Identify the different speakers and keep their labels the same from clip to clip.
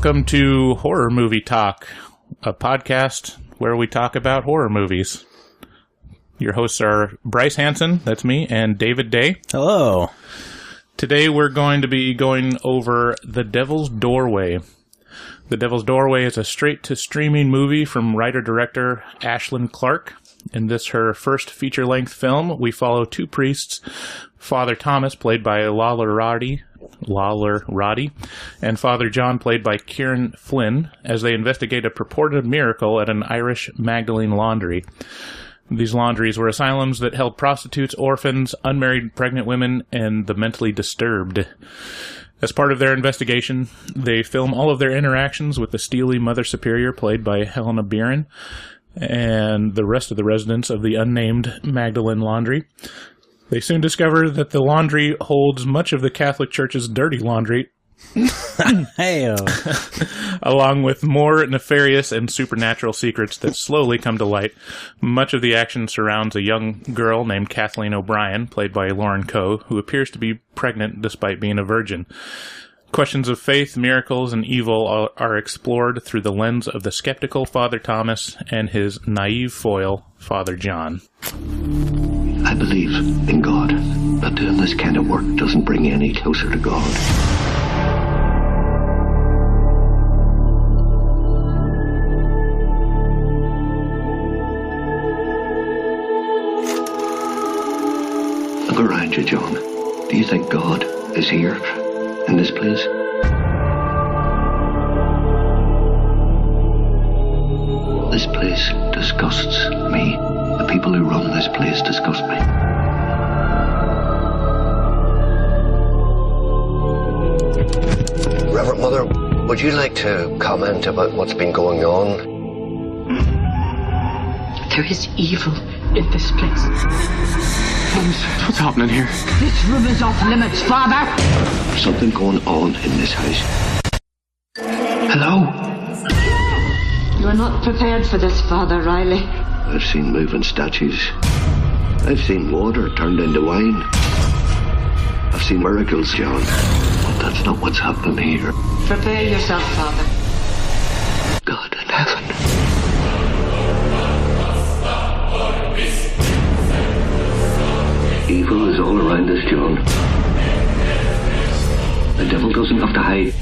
Speaker 1: Welcome to Horror Movie Talk, a podcast where we talk about horror movies. Your hosts are Bryce Hansen, that's me, and David Day.
Speaker 2: Hello.
Speaker 1: Today we're going to be going over The Devil's Doorway. The Devil's Doorway is a straight-to-streaming movie from writer-director Ashlyn Clark. In this, her first feature-length film, we follow two priests, Father Thomas, played by Lawler Roddy, and Father John, played by Kieran Flynn, as they investigate a purported miracle at an Irish Magdalene Laundry. These laundries were asylums that held prostitutes, orphans, unmarried pregnant women, and the mentally disturbed. As part of their investigation, they film all of their interactions with the steely Mother Superior, played by Helena Bieran, and the rest of the residents of the unnamed Magdalene Laundry. They soon discover that the laundry holds much of the Catholic Church's dirty laundry, along with more nefarious and supernatural secrets that slowly come to light. Much of the action surrounds a young girl named Kathleen O'Brien, played by Lauren Coe, who appears to be pregnant despite being a virgin. Questions of faith, miracles, and evil are explored through the lens of the skeptical Father Thomas and his naive foil, Father John.
Speaker 3: I believe in God, but doing this kind of work doesn't bring you any closer to God. Look around you, John. Do you think God is here? In this place? This place disgusts me. The people who run this place disgust me. Reverend Mother, would you like to comment about what's been going on?
Speaker 4: There is evil in this place.
Speaker 5: What's happening here?
Speaker 4: This room is off limits, Father!
Speaker 3: There's something going on in this house. Hello?
Speaker 4: You are not prepared for this, Father Riley.
Speaker 3: I've seen moving statues. I've seen water turned into wine. I've seen miracles, John. But that's not what's happening here.
Speaker 4: Prepare yourself, Father.
Speaker 3: God in heaven. Evil is all around us, John. The devil doesn't have to hide.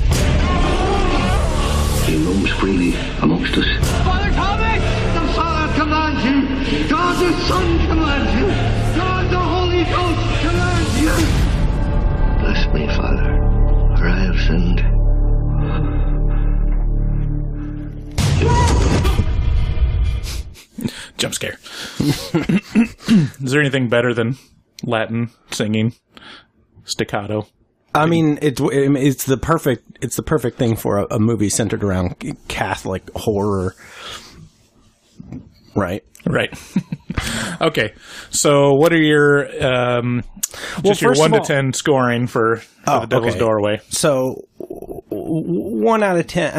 Speaker 3: He roams freely amongst us.
Speaker 6: Father Thomas! The Father commands you! God the Son commands you! God the Holy Ghost commands you!
Speaker 3: Bless me, Father, for I have sinned.
Speaker 1: Jump scare. Is there anything better than Latin singing staccato?
Speaker 2: I mean, it's the perfect thing for a movie centered around Catholic horror, right?
Speaker 1: Right. Okay. So, what are your your 1 to 10 scoring for The Devil's Doorway? So,
Speaker 2: 1 out of 10.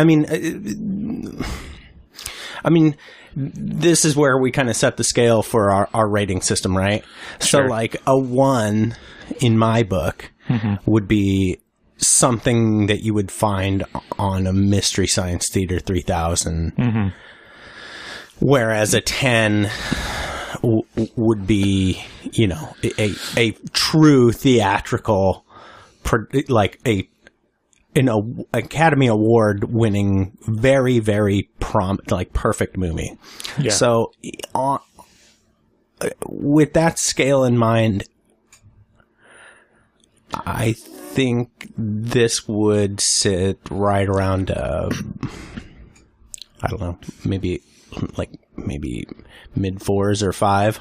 Speaker 2: I mean, this is where we kind of set the scale for our rating system, right?
Speaker 1: Sure.
Speaker 2: So, like a 1 in my book would be something that you would find on a Mystery Science Theater 3000, whereas a 10 would be, you know, a true theatrical, like an Academy Award winning, very, very perfect movie.
Speaker 1: Yeah.
Speaker 2: So, with that scale in mind, I think this would sit right around, I don't know, maybe mid-4s or 5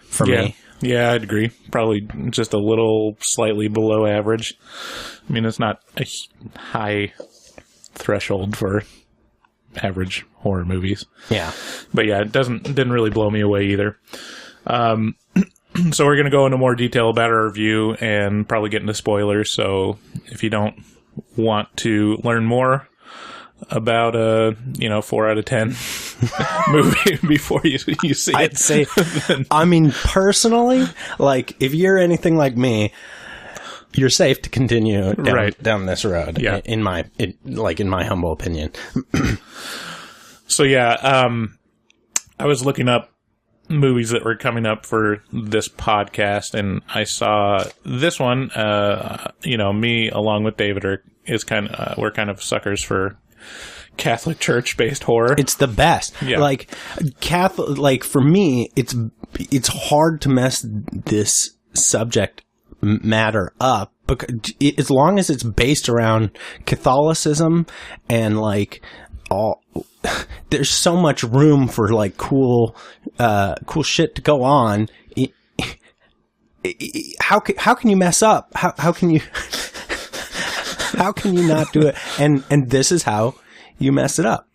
Speaker 2: for me.
Speaker 1: Yeah, I'd agree. Probably just a little slightly below average. I mean, it's not a high threshold for average horror movies.
Speaker 2: Yeah.
Speaker 1: But yeah, it didn't really blow me away either. So we're going to go into more detail about our review and probably get into spoilers. So if you don't want to learn more about a 4 out of 10 movie before you see it,
Speaker 2: I'd say, I mean, personally, like, if you're anything like me, you're safe to continue down this road.
Speaker 1: Yeah.
Speaker 2: In my humble opinion.
Speaker 1: So yeah, I was looking up movies that were coming up for this podcast, and I saw this one. Me along with David we're kind of suckers for Catholic Church based horror.
Speaker 2: It's the best.
Speaker 1: Yeah.
Speaker 2: Like Catholic, like for me, it's hard to mess this subject matter up, because as long as it's based around Catholicism and like there's so much room for like cool shit to go on. How can you mess up? How can you how can you not do it? And this is how you mess it up.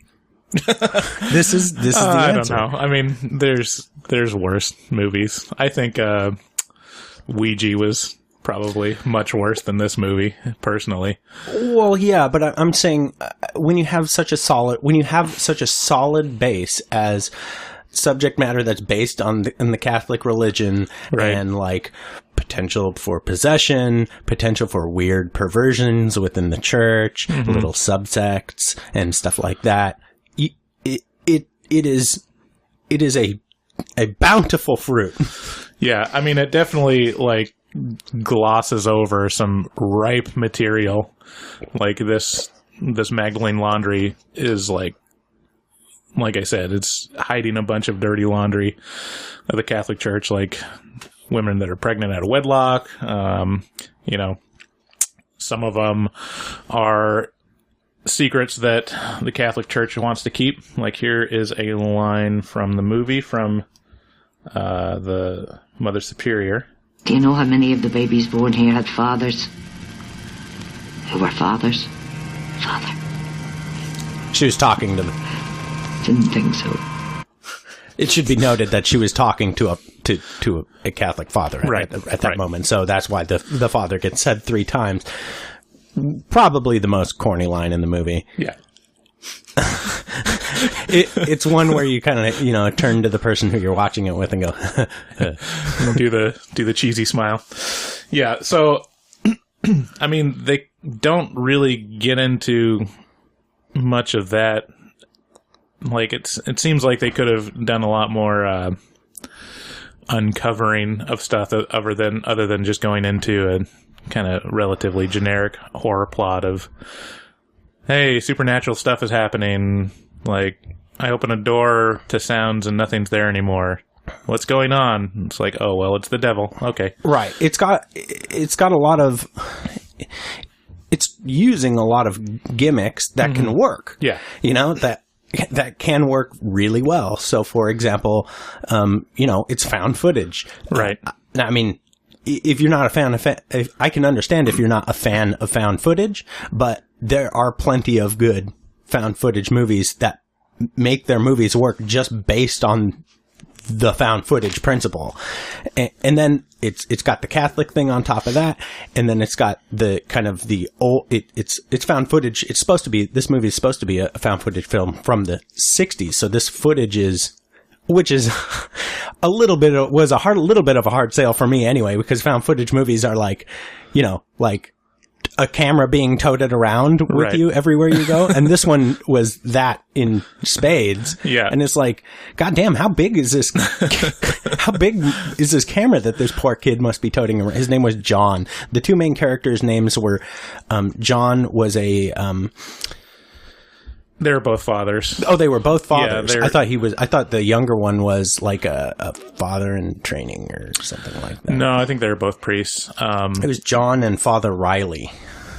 Speaker 2: This is the answer.
Speaker 1: I don't know. I mean, there's worse movies. I think Ouija was probably much worse than this movie, personally.
Speaker 2: Well, yeah, but I'm saying when you have such a solid base as subject matter that's based on in the Catholic religion,
Speaker 1: right,
Speaker 2: and like potential for possession, potential for weird perversions within the church, little subsects and stuff like that, it is a bountiful fruit.
Speaker 1: Yeah, I mean, it definitely like glosses over some ripe material. Like this Magdalene Laundry is like I said, it's hiding a bunch of dirty laundry of the Catholic Church, like women that are pregnant out of wedlock. Some of them are secrets that the Catholic Church wants to keep. Like here is a line from the movie from the Mother Superior.
Speaker 4: Do you know how many of the babies born here had fathers who were fathers? Father.
Speaker 2: She was talking to them.
Speaker 4: Didn't think so.
Speaker 2: It should be noted that she was talking to a Catholic father
Speaker 1: right,
Speaker 2: at that moment. So that's why the father gets said 3 times. Probably the most corny line in the movie.
Speaker 1: Yeah.
Speaker 2: It's one where you kind of turn to the person who you're watching it with and go
Speaker 1: do the cheesy smile. Yeah, so I mean, they don't really get into much of that. Like it seems like they could have done a lot more uncovering of stuff other than just going into a kind of relatively generic horror plot of, hey, supernatural stuff is happening. Like, I open a door to sounds and nothing's there anymore. What's going on? It's like, oh, well, it's the devil. Okay.
Speaker 2: Right. It's got a lot of... It's using a lot of gimmicks that can work.
Speaker 1: Yeah.
Speaker 2: That can work really well. So, for example, it's found footage.
Speaker 1: Right.
Speaker 2: I mean... If you're not a fan of I can understand if you're not a fan of found footage, but there are plenty of good found footage movies that make their movies work just based on the found footage principle. And then it's got the Catholic thing on top of that, and then it's got the kind of the old it's found footage. This movie is supposed to be a found footage film from the 60s. So this footage which is a little bit of a hard sale for me anyway, because found footage movies are like a camera being toted around with you everywhere you go. And this one was that in spades.
Speaker 1: Yeah.
Speaker 2: And it's like, goddamn, how big is this camera that this poor kid must be toting around? His name was John. The 2 main characters' names were, John was
Speaker 1: they were both fathers.
Speaker 2: Oh, they were both fathers.
Speaker 1: Yeah,
Speaker 2: I thought the younger one was like a father in training or something like that.
Speaker 1: No, I think they were both priests.
Speaker 2: It was John and Father Riley.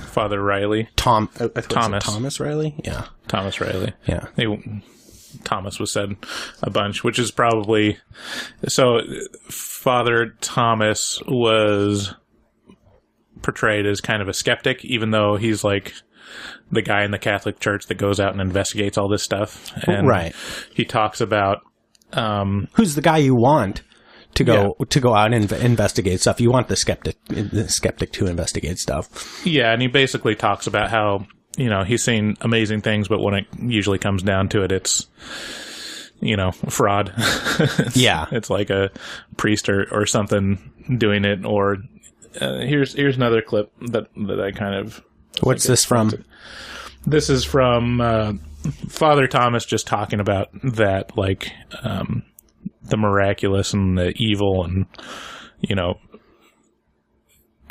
Speaker 1: Father Riley.
Speaker 2: Thomas.
Speaker 1: Thomas
Speaker 2: Riley? Yeah.
Speaker 1: Thomas Riley.
Speaker 2: Yeah.
Speaker 1: Thomas was said a bunch, which is probably... So, Father Thomas was portrayed as kind of a skeptic, even though he's like... the guy in the Catholic Church that goes out and investigates all this stuff. And
Speaker 2: right.
Speaker 1: He talks about...
Speaker 2: who's the guy you want to go out and investigate stuff? You want the skeptic to investigate stuff. Yeah,
Speaker 1: and he basically talks about how, he's seen amazing things, but when it usually comes down to it, it's, fraud.
Speaker 2: Yeah.
Speaker 1: It's like a priest or something doing it, or here's another clip that I kind of...
Speaker 2: What's this from?
Speaker 1: This is from Father Thomas just talking about that, like, the miraculous and the evil and, you know,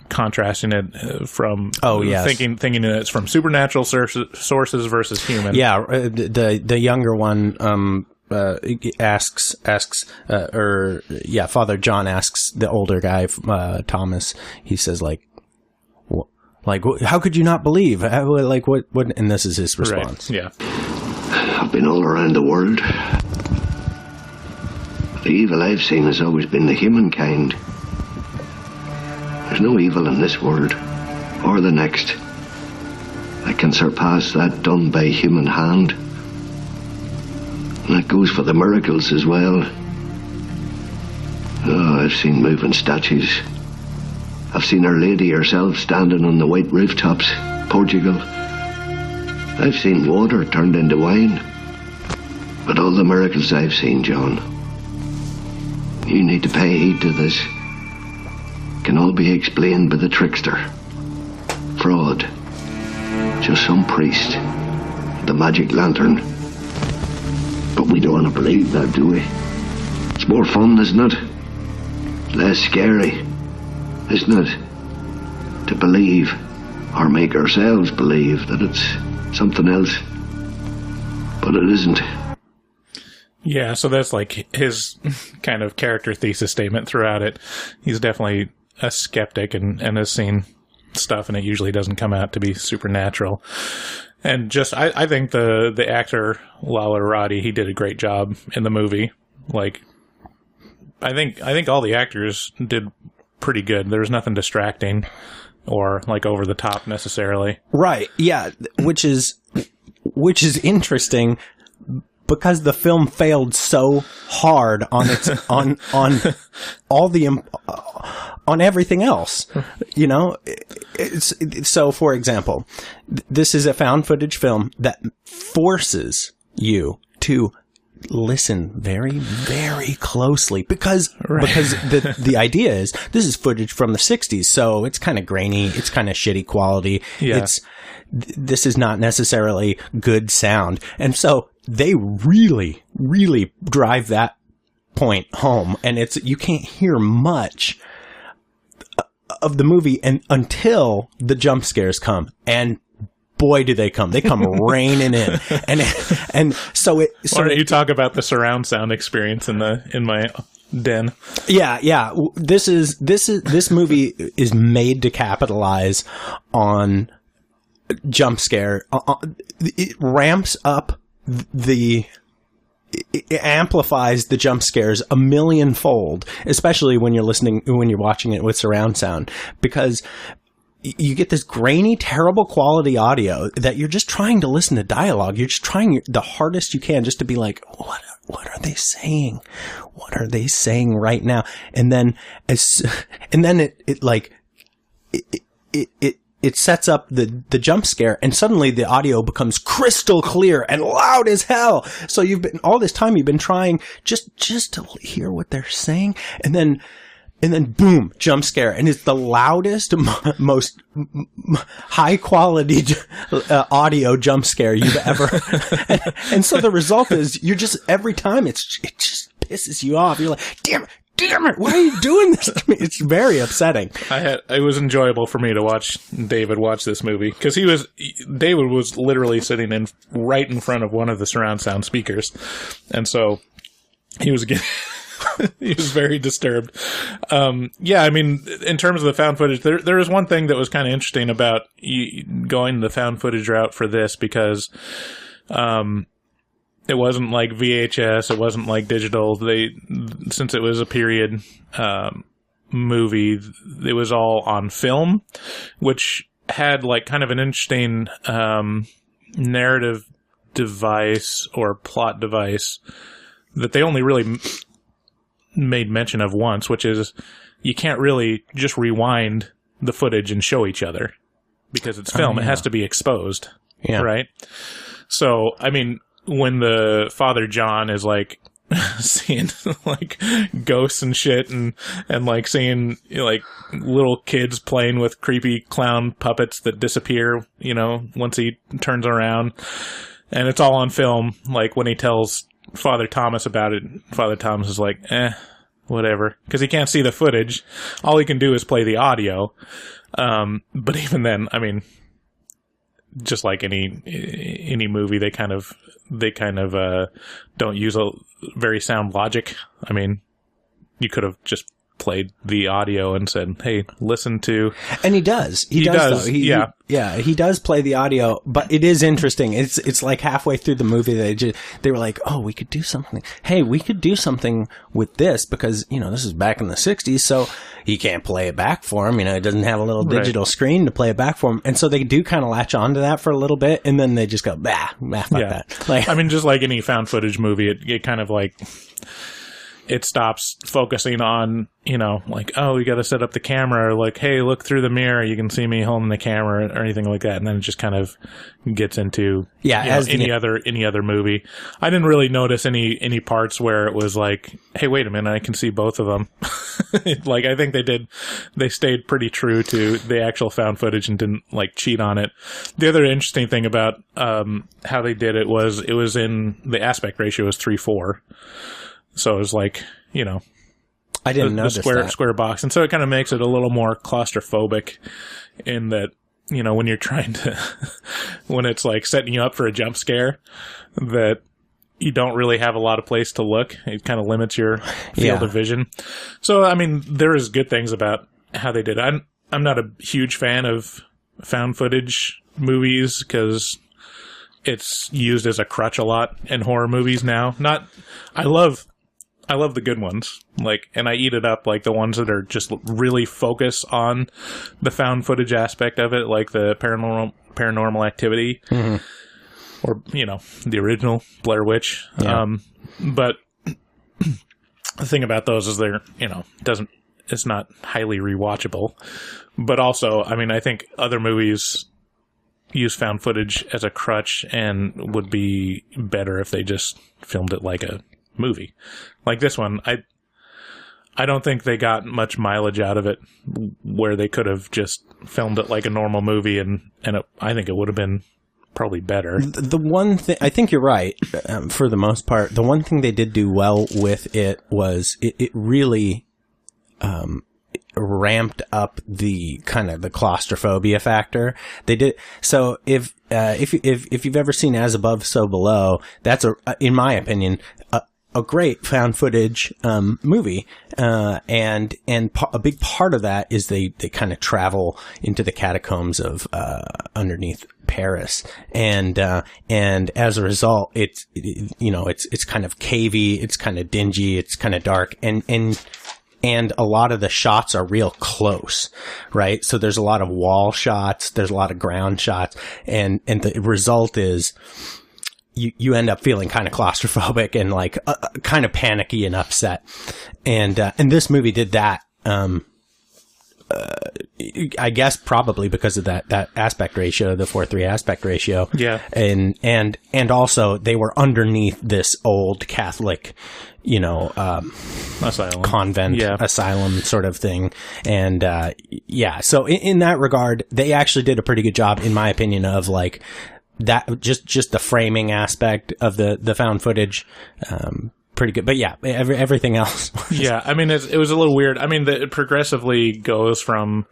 Speaker 1: contrasting it from thinking that it's from supernatural sources versus human.
Speaker 2: Yeah, the younger one Father John asks the older guy, Thomas. He says, how could you not believe? Like, what? And this is his response.
Speaker 1: Right. Yeah.
Speaker 3: I've been all around the world. The evil I've seen has always been the humankind. There's no evil in this world, or the next, that can surpass that done by human hand. And that goes for the miracles as well. Oh, I've seen moving statues. I've seen Our Lady herself standing on the white rooftops, Portugal. I've seen water turned into wine. But all the miracles I've seen, John, you need to pay heed to this, can all be explained by the trickster. Fraud. Just some priest. The magic lantern. But we don't want to believe that, do we? It's more fun, isn't it? Less scary, isn't it? To believe, or make ourselves believe, that it's something else. But it isn't.
Speaker 1: Yeah, so that's like his kind of character thesis statement throughout it. He's definitely a skeptic and has seen stuff, and it usually doesn't come out to be supernatural. And just, I think the actor, Lala Arati, he did a great job in the movie. Like, I think all the actors did pretty good. There was nothing distracting or, like, over the top necessarily. Right,
Speaker 2: yeah, which is interesting, because the film failed so hard on its on all the on everything else, you know. So, for example, this is a found footage film that forces you to listen very, very closely because the idea is this is footage from the 60s, so it's kind of grainy, it's kind of shitty quality.
Speaker 1: Yeah.
Speaker 2: This is not necessarily good sound, and so they really, really drive that point home, and you can't hear much of the movie until the jump scares come, and boy, do they come! They come raining in, and so it. So
Speaker 1: why don't you talk about the surround sound experience in my den?
Speaker 2: Yeah. This movie is made to capitalize on jump scare. It ramps up it amplifies the jump scares a millionfold, especially when you're watching it with surround sound, because you get this grainy, terrible quality audio that you're just trying to listen to dialogue. You're just trying the hardest you can just to be like, what are they saying? What are they saying right now? And then it sets up the jump scare, and suddenly the audio becomes crystal clear and loud as hell. So all this time you've been trying just to hear what they're saying, and then boom, jump scare, and it's the loudest, most high quality audio jump scare you've ever. and so the result is every time it just pisses you off. You're like, damn it, why are you doing this to me? It's very upsetting.
Speaker 1: It was enjoyable for me to watch David watch this movie, because David was literally sitting right in front of one of the surround sound speakers, and so he was getting he was very disturbed. Yeah, I mean, in terms of the found footage, there was one thing that was kind of interesting about going the found footage route for this, because it wasn't like VHS, it wasn't like digital. Since it was a period movie, it was all on film, which had like kind of an interesting narrative device or plot device that they only really made mention of once, which is you can't really just rewind the footage and show each other because it's film. It has to be exposed, right? So, I mean, when the Father John is like seeing like ghosts and shit, and like seeing like little kids playing with creepy clown puppets that disappear, once he turns around, and it's all on film. Like when he tells Father Thomas about it, Father Thomas is like, whatever, because he can't see the footage. All he can do is play the audio. But even then, I mean, just like any movie, they kind of don't use a very sound logic. I mean, you could have just played the audio and said, "Hey, listen to."
Speaker 2: And he does. He does.
Speaker 1: Yeah.
Speaker 2: He does play the audio, but it is interesting. It's like halfway through the movie they were like, "Oh, we could do something. Hey, we could do something with this because this is back in the '60s, so he can't play it back for him. It doesn't have a little digital screen to play it back for him." And so they do kind of latch onto that for a little bit, and then they just go, fuck that. Like,
Speaker 1: I mean, just like any found footage movie, it kind of like. It stops focusing on, like, oh, we got to set up the camera, or like, hey, look through the mirror, you can see me holding the camera, or anything like that. And then it just kind of gets into any other movie. I didn't really notice any parts where it was like, hey, wait a minute, I can see both of them. Like, I think they stayed pretty true to the actual found footage and didn't like cheat on it. The other interesting thing about how they did it was in the aspect ratio was 3:4. So it was like,
Speaker 2: I didn't notice
Speaker 1: the square box. And so it kind of makes it a little more claustrophobic in that, when you're trying to, when it's like setting you up for a jump scare, that you don't really have a lot of place to look. It kind of limits your field of vision. So, I mean, there is good things about how they did it. I'm not a huge fan of found footage movies because it's used as a crutch a lot in horror movies now. I love the good ones, like, and I eat it up, like the ones that are just really focus on the found footage aspect of it, like the Paranormal Activity, or the original Blair Witch.
Speaker 2: Yeah.
Speaker 1: But the thing about those is they're it's not highly rewatchable. But also, I mean, I think other movies use found footage as a crutch and would be better if they just filmed it like a movie. Like this one, I don't think they got much mileage out of it where they could have just filmed it like a normal movie, and I think it would have been probably better.
Speaker 2: The one thing, I think you're right, for the most part. The one thing they did do well with it was it really ramped up the kind of the claustrophobia factor. They did so. If you've ever seen As Above, So Below, that's in my opinion, a great found footage movie, and a big part of that is they kind of travel into the catacombs of underneath Paris, and as a result, it's kind of cavey, it's kind of dingy, it's kind of dark, and a lot of the shots are real close, right? So there's a lot of wall shots, there's a lot of ground shots, and the result is you end up feeling kind of claustrophobic and like kind of panicky and upset. And this movie did that. I guess probably because of that aspect ratio, the 4:3 aspect ratio.
Speaker 1: Yeah.
Speaker 2: And also they were underneath this old Catholic,
Speaker 1: asylum.
Speaker 2: Convent, asylum sort of thing. And, so in that regard, they actually did a pretty good job, in my opinion, of like that, just the framing aspect of the found footage. Pretty good, but yeah, everything else.
Speaker 1: Yeah, I mean, it was a little weird. I mean, it progressively goes from,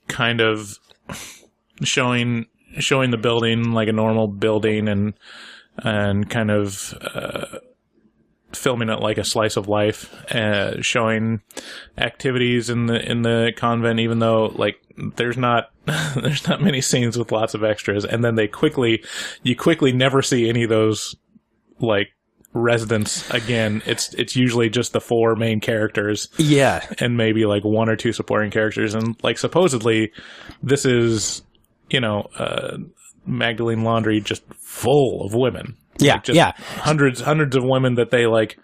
Speaker 1: kind of showing the building like a normal building, and kind of filming it like a slice of life, showing activities in the convent, even though like there's not many scenes with lots of extras, and then you quickly never see any of those like residents again. It's usually just the four main characters, and maybe like one or two supporting characters, and like supposedly this is Magdalene Laundry just full of women, hundreds of women that they like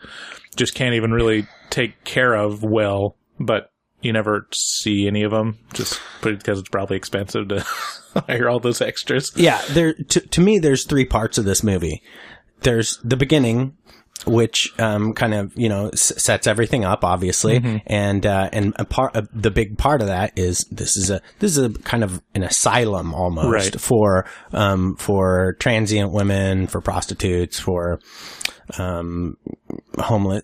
Speaker 1: just can't even really take care of well, but you never see any of them just because it's probably expensive to hire all those extras.
Speaker 2: To me there's three parts of this movie. There's the beginning, which kind of sets everything up, obviously, and the big part of that is this is a kind of an asylum almost for transient women, for prostitutes, for homeless,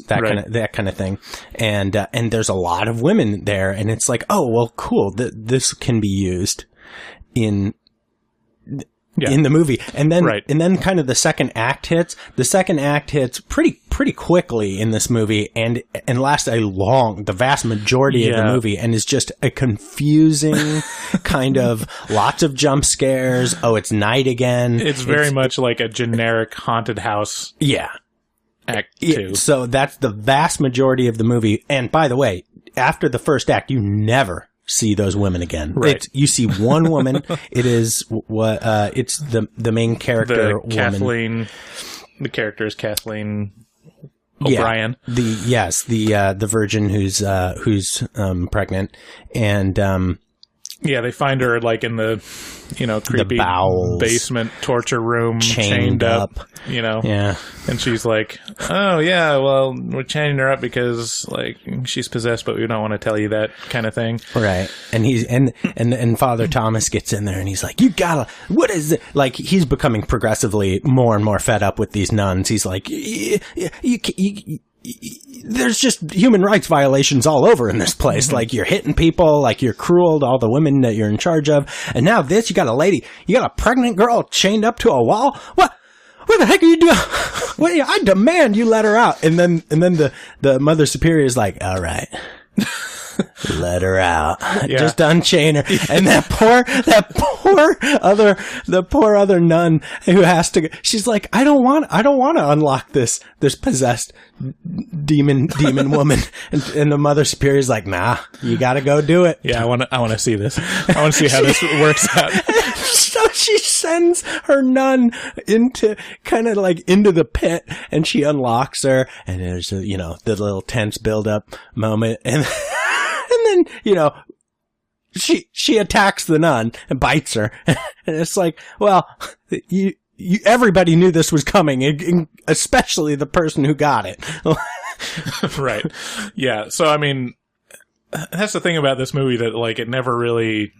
Speaker 2: that kind of thing, and there's a lot of women there, and it's like, oh well, cool, this can be used in the movie, and then kind of the second act hits. The second act hits pretty quickly in this movie, and lasts the vast majority of the movie, and is just a confusing kind of lots of jump scares. Oh, it's night again.
Speaker 1: It's very much like a generic haunted house. Yeah. Act 2.
Speaker 2: So that's the vast majority of the movie. And by the way, after the first act, you never see those women again. Right. You see one woman. It is it's the main character, woman.
Speaker 1: The character is Kathleen O'Brien.
Speaker 2: The virgin who's pregnant, and
Speaker 1: they find her like in the creepy basement torture room, chained up. And she's like, oh yeah, well, we're chaining her up because like she's possessed, but we don't want to tell you that kind of thing.
Speaker 2: Right. And he's and Father Thomas gets in there and he's like, you gotta, what is it? Like, he's becoming progressively more and more fed up with these nuns. He's like, there's just human rights violations all over in this place. Like, you're hitting people, like you're cruel to all the women that you're in charge of. And now you got a pregnant girl chained up to a wall. What the heck are you doing? I demand you let her out. And then the Mother Superior is like, all right, let her out. Just unchain her. And the poor other nun who has to, she's like, I don't want to unlock this possessed demon woman. And the Mother Superior is like, nah, you got to go do it.
Speaker 1: Yeah, I want to see this. I want to see how this works out.
Speaker 2: So she sends her nun into the pit, and she unlocks her, and there's the little tense build up moment, and then she attacks the nun and bites her, and it's like, well, everybody knew this was coming, especially the person who got it.
Speaker 1: Right. Yeah. So I mean, that's the thing about this movie, that like it never really.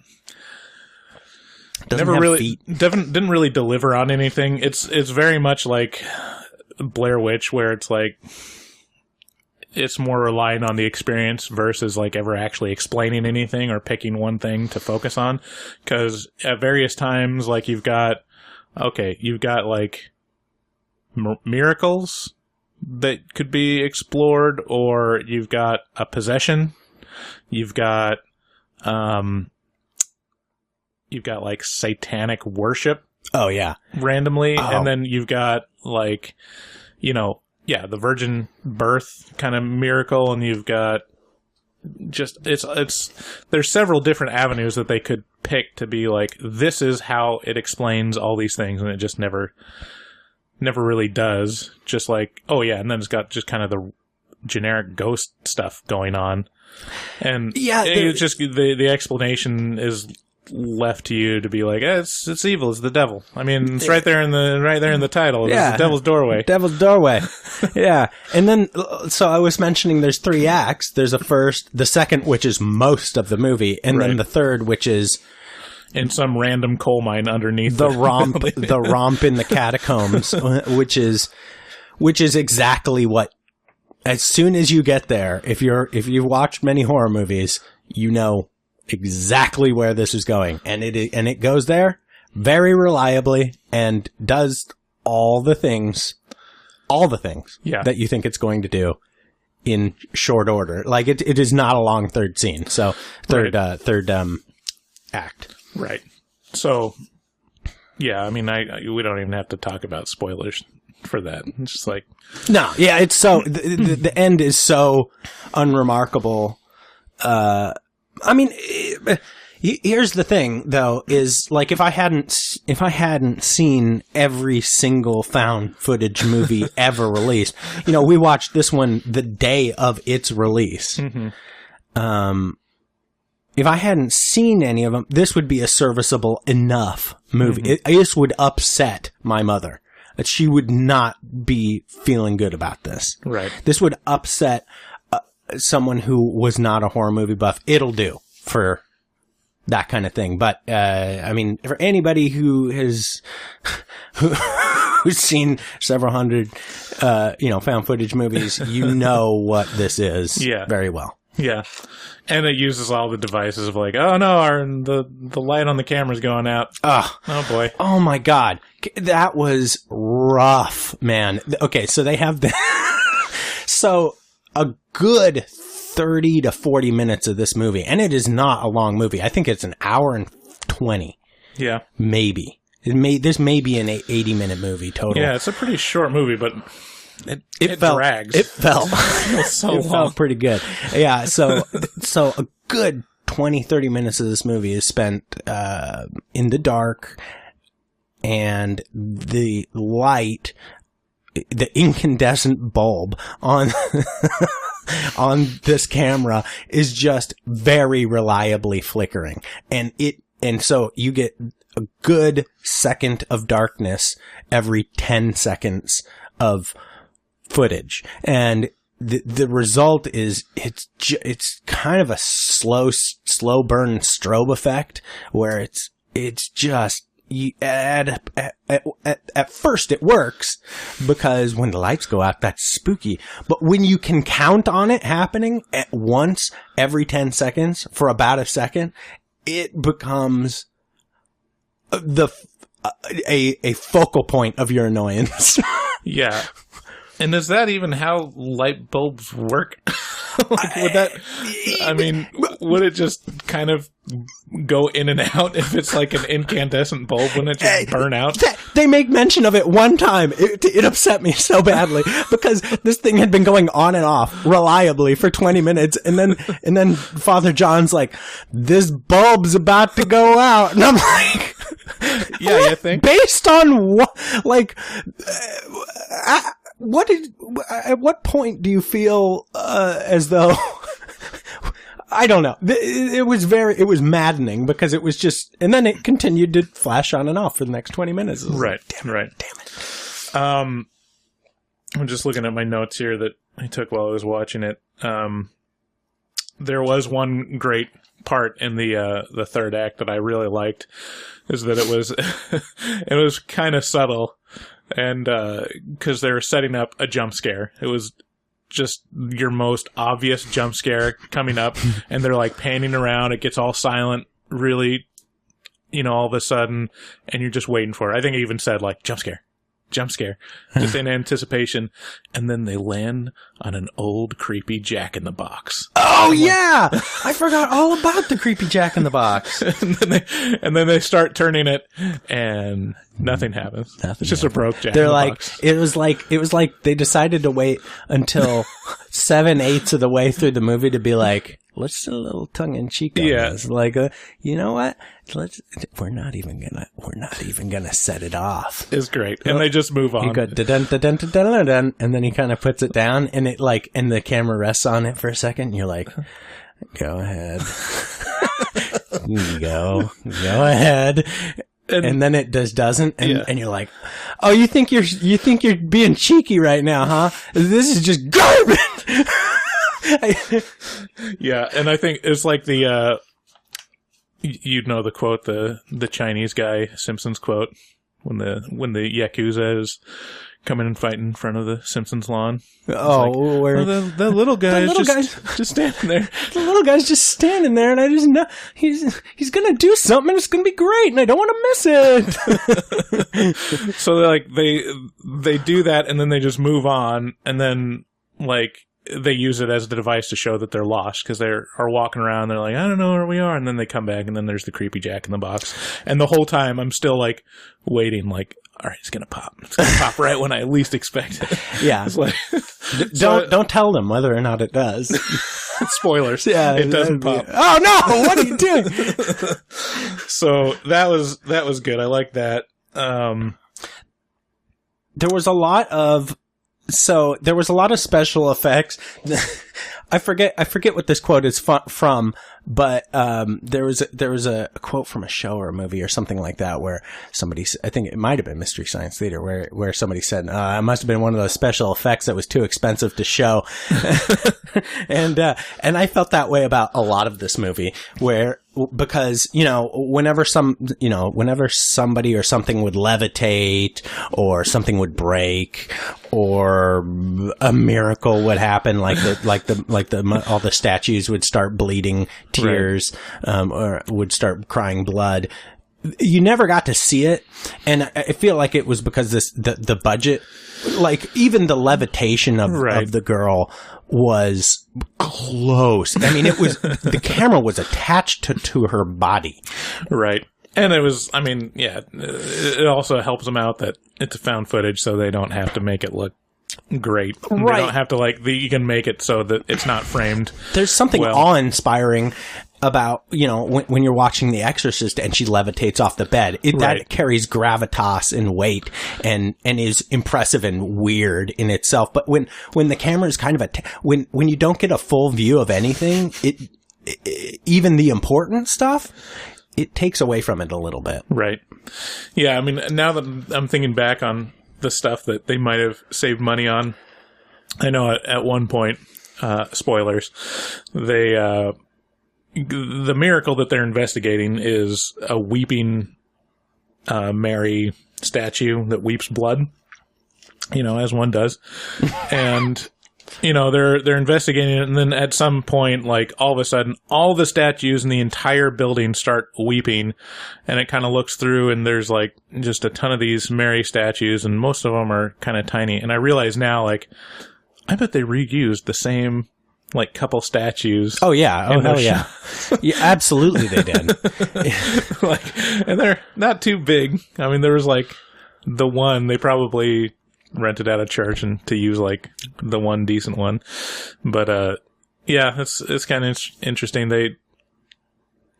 Speaker 1: Didn't really deliver on anything. It's very much like Blair Witch, where it's like it's more relying on the experience versus like ever actually explaining anything or picking one thing to focus on. Because at various times, like you've got like miracles that could be explored, or you've got a possession, you've got like satanic worship.
Speaker 2: Oh yeah.
Speaker 1: Randomly. Oh. And then you've got like, the virgin birth kind of miracle. And you've got just, there's several different avenues that they could pick to be like, this is how it explains all these things. And it just never really does. Just like, oh yeah. And then it's got just kind of the generic ghost stuff going on. And it's just, the explanation is left to you to be like, it's evil, it's the devil. I mean, it's right there in the title. It's the Devil's Doorway.
Speaker 2: Devil's Doorway. Yeah. And then, so I was mentioning there's 3 acts. There's the second, which is most of the movie, and then the third, which is
Speaker 1: in some random coal mine underneath
Speaker 2: the romp in the catacombs, which is exactly what, as soon as you get there, if you've watched many horror movies, exactly where this is going, and it goes there very reliably and does all the things that you think it's going to do in short order. Like it is not a long third scene. So third act.
Speaker 1: Right. So yeah, I mean, we don't even have to talk about spoilers for that. It's just like,
Speaker 2: no, yeah, it's so the end is so unremarkable. I mean, here's the thing, though, is like if I hadn't seen every single found footage movie ever released, we watched this one the day of its release. Mm-hmm. If I hadn't seen any of them, this would be a serviceable enough movie. Mm-hmm. This would upset my mother. that she would not be feeling good about this.
Speaker 1: Right.
Speaker 2: This would upset someone who was not a horror movie buff. It'll do for that kind of thing. But, I mean, for anybody who has, who's seen several hundred, found footage movies, you know what this is very well.
Speaker 1: Yeah. And it uses all the devices of like, oh no, the light on the camera's going out. Oh boy.
Speaker 2: Oh my God. That was rough, man. Okay, so they have so a good 30 to 40 minutes of this movie, and it is not a long movie. I think it's an hour and 20.
Speaker 1: Yeah.
Speaker 2: Maybe. This may be an 80-minute movie total.
Speaker 1: Yeah, it's a pretty short movie, but it drags.
Speaker 2: It felt
Speaker 1: so
Speaker 2: it felt pretty good. Yeah, so a good 20, 30 minutes of this movie is spent in the dark, and the light, the incandescent bulb on on this camera is just very reliably flickering. And so you get a good second of darkness every 10 seconds of footage. And the result is it's kind of a slow burn strobe effect where it's just at first it works because when the lights go out, that's spooky. But when you can count on it happening at once every 10 seconds for about a second, it becomes a focal point of your annoyance.
Speaker 1: Yeah. And is that even how light bulbs work? Would it just kind of go in and out if it's like an incandescent bulb? Wouldn't it just burn out?
Speaker 2: They make mention of it one time. It upset me so badly because this thing had been going on and off reliably for 20 minutes. And then Father John's like, this bulb's about to go out. And I'm like,
Speaker 1: yeah, you think?
Speaker 2: Based on what, like, at what point do you feel as though I don't know. It was maddening because it was just, and then it continued to flash on and off for the next 20 minutes.
Speaker 1: Right.
Speaker 2: Damn it.
Speaker 1: I'm just looking at my notes here that I took while I was watching it. There was one great part in the third act that I really liked, is that it was kind of subtle. And, cause they were setting up a jump scare. It was just your most obvious jump scare coming up, and they're like panning around. It gets all silent, really, all of a sudden, and you're just waiting for it. I think it even said like jump scare, just in anticipation. And then they land on an old creepy Jack in the Box.
Speaker 2: Oh yeah, I forgot all about the creepy Jack in the Box.
Speaker 1: and then they start turning it, and nothing happens. It's just a broke Jack in the Box.
Speaker 2: It was like they decided to wait until 7/8 of the way through the movie to be like, let's do a little tongue in cheek on this. Like, you know what? We're not even gonna set it off.
Speaker 1: It's great, and they just move on.
Speaker 2: You go dun, and then he kind of puts it down, and and the camera rests on it for a second. And you're like, go ahead, go ahead. And then it doesn't, and you're like, oh, you think you're being cheeky right now, huh? This is just garbage.
Speaker 1: Yeah, and I think it's like the the quote, the Chinese guy Simpsons quote, when the Yakuza is coming and fighting in front of the Simpsons lawn.
Speaker 2: The
Speaker 1: little guy is just standing there.
Speaker 2: The little guy's just standing there, and I just know he's gonna do something, and it's gonna be great, and I don't want to miss it.
Speaker 1: So they do that, and then they just move on, and then like they use it as the device to show that they're lost, because they are walking around. They're like, I don't know where we are, and then they come back, and then there's the creepy Jack in the Box. And the whole time, I'm still like waiting, like, all right, it's gonna pop. It's gonna pop right when I least expect it.
Speaker 2: Yeah.
Speaker 1: It's like,
Speaker 2: don't tell them whether or not it does.
Speaker 1: Spoilers.
Speaker 2: Yeah,
Speaker 1: it doesn't pop.
Speaker 2: Oh no! What are you doing?
Speaker 1: So that was good. I like that.
Speaker 2: There was a lot of special effects. I forget what this quote is from, but there was a quote from a show or a movie or something like that where somebody, I think it might have been Mystery Science Theater, where somebody said, it must have been one of those special effects that was too expensive to show. And I felt that way about a lot of this movie, because, whenever somebody or something would levitate, or something would break, or a miracle would happen, like all the statues would start bleeding tears, right. Or would start crying blood. You never got to see it, and I feel like it was because the budget, like even the levitation of the girl was close. I mean, the camera was attached to her body. Right.
Speaker 1: And it was, it also helps them out that it's found footage, so they don't have to make it look great. Right. They don't have to, you can make it so that it's not framed.
Speaker 2: There's something awe-inspiring about, when you're watching The Exorcist and she levitates off the bed. That carries gravitas and weight and is impressive and weird in itself. But when the camera is kind of when you don't get a full view of anything, even the important stuff, it takes away from it a little bit.
Speaker 1: Right. Yeah, now that I'm thinking back on the stuff that they might have saved money on, I know at one point, spoilers, the miracle that they're investigating is a weeping Mary statue that weeps blood, as one does. And they're investigating it, and then at some point, all of a sudden, all the statues in the entire building start weeping, and it kind of looks through, and there's just a ton of these Mary statues, and most of them are kind of tiny. And I realize now, I bet they reused the same couple statues.
Speaker 2: Oh yeah, hell yeah, yeah, absolutely they did.
Speaker 1: And they're not too big. There was the one they probably rented out of church and to use the one decent one, but yeah, it's kind of interesting.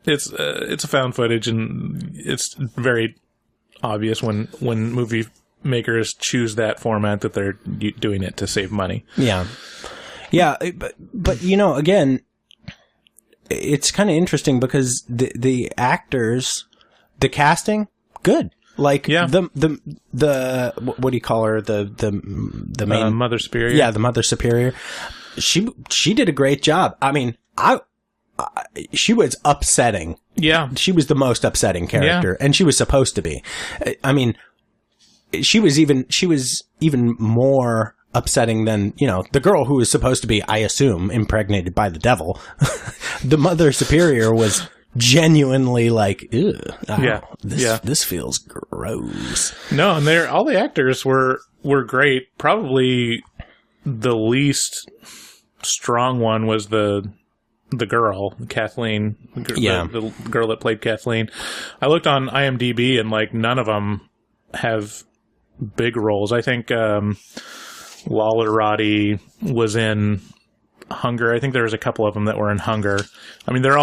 Speaker 1: It's a found footage, and it's very obvious when movie makers choose that format that they're doing it to save money.
Speaker 2: Yeah, but again, it's kind of interesting because the actors, the casting, good. The what do you call her? The main
Speaker 1: Mother Superior.
Speaker 2: Yeah, the Mother Superior. She did a great job. She was upsetting.
Speaker 1: Yeah,
Speaker 2: she was the most upsetting character, and she was supposed to be. She was even more upsetting than the girl who was supposed to be, I assume, impregnated by the devil. The Mother Superior was genuinely ew, this feels gross.
Speaker 1: No, and all the actors were great. Probably the least strong one was the girl, Kathleen. The girl that played Kathleen. I looked on IMDb, and none of them have big roles. I think Lawler Roddy was in Hunger. I think there was a couple of them that were in Hunger. They're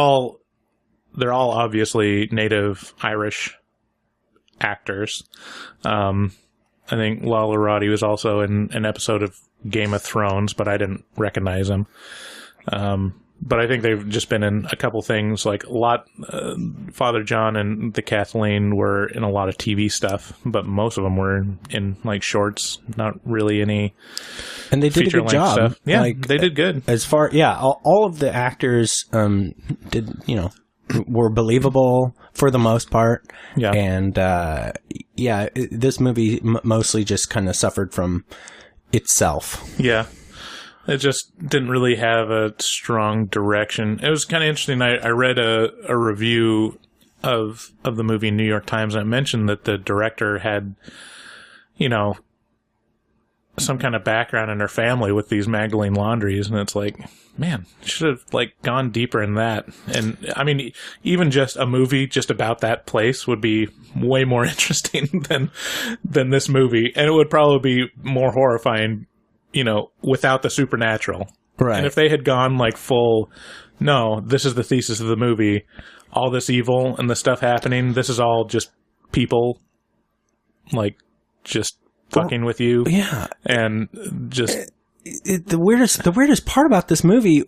Speaker 1: all obviously native Irish actors. I think Lawler Roddy was also in an episode of Game of Thrones, but I didn't recognize him. But I think they've just been in a couple things, Father John and the Kathleen were in a lot of TV stuff, but most of them were in shorts, not really any.
Speaker 2: And they did a good job.
Speaker 1: Stuff. Yeah, they did good.
Speaker 2: All of the actors did, were believable for the most part. Yeah. And, this movie mostly just kind of suffered from itself.
Speaker 1: Yeah. It just didn't really have a strong direction. It was kind of interesting. I read a review of the movie in New York Times, and it mentioned that the director had, some kind of background in her family with these Magdalene Laundries, and it's man, should have gone deeper in that. And even just a movie just about that place would be way more interesting than this movie, and it would probably be more horrifying, without the supernatural.
Speaker 2: Right.
Speaker 1: And if they had gone full, no, this is the thesis of the movie, all this evil and the stuff happening, this is all just people just fucking with you.
Speaker 2: Yeah.
Speaker 1: And just
Speaker 2: the weirdest part about this movie,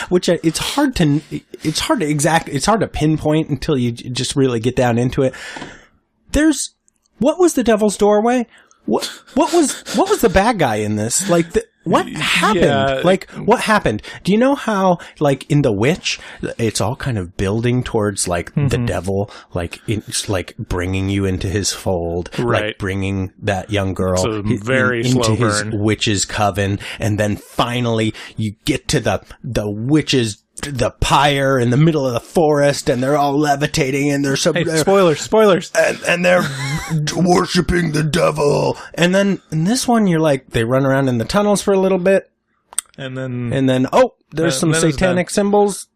Speaker 2: which it's hard to pinpoint until you just really get down into it. What was the Devil's Doorway? What was the bad guy in this? Like, what happened?
Speaker 1: Yeah.
Speaker 2: Like, what happened? Do you know how, like, in The Witch, it's all kind of building towards, like, the devil, like, it's like bringing you into his fold,
Speaker 1: right?
Speaker 2: Like bringing that young girl
Speaker 1: very
Speaker 2: into
Speaker 1: slow
Speaker 2: his
Speaker 1: burn.
Speaker 2: witch's coven, and then finally you get to the witch's the pyre in the middle of the forest, and they're all levitating, and they're
Speaker 1: spoilers,
Speaker 2: and they're worshiping the devil. And then in this one, you're like, they run around in the tunnels for a little bit,
Speaker 1: and then
Speaker 2: there's some satanic symbols.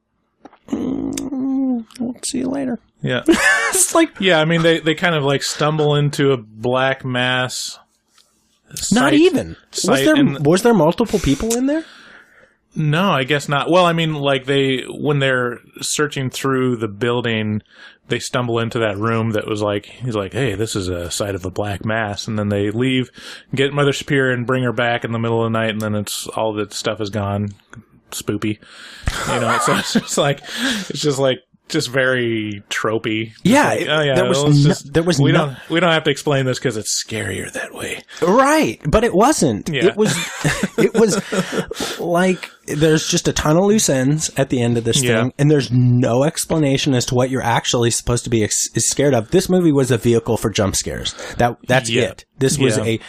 Speaker 2: We'll see you later.
Speaker 1: Yeah,
Speaker 2: it's like,
Speaker 1: yeah. I mean, they kind of like stumble into a black mass.
Speaker 2: Not even. Was there multiple people in there?
Speaker 1: No, I guess not. Well, I mean, like when they're searching through the building, they stumble into that room that was like, he's like, hey, this is a site of a black mass. And then they leave, get Mother Superior and bring her back in the middle of the night. And then it's all the stuff is gone. Spoopy. You know, so it's just like, just very tropey.
Speaker 2: Yeah,
Speaker 1: like,
Speaker 2: there was
Speaker 1: we don't have to explain this because it's scarier that way.
Speaker 2: Right, but it wasn't.
Speaker 1: Yeah.
Speaker 2: It was like there's just a ton of loose ends at the end of this thing, and there's no explanation as to what you're actually supposed to be scared of. This movie was a vehicle for jump scares. That's it. This was at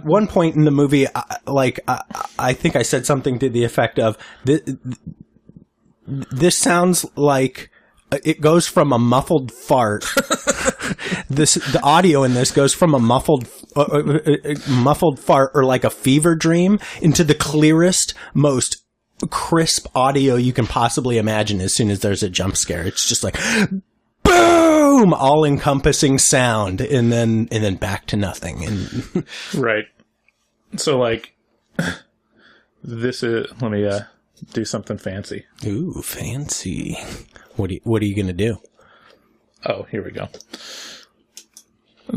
Speaker 2: one point in the movie, I think I said something to the effect of this sounds like it goes from a muffled fart. The audio in this goes from a muffled fart or like a fever dream into the clearest, most crisp audio you can possibly imagine. As soon as there's a jump scare, it's just like boom, all-encompassing sound, and then back to nothing. And
Speaker 1: right. So like this is. Let me do something fancy.
Speaker 2: Ooh, fancy. What are you going to do?
Speaker 1: Oh, here we go.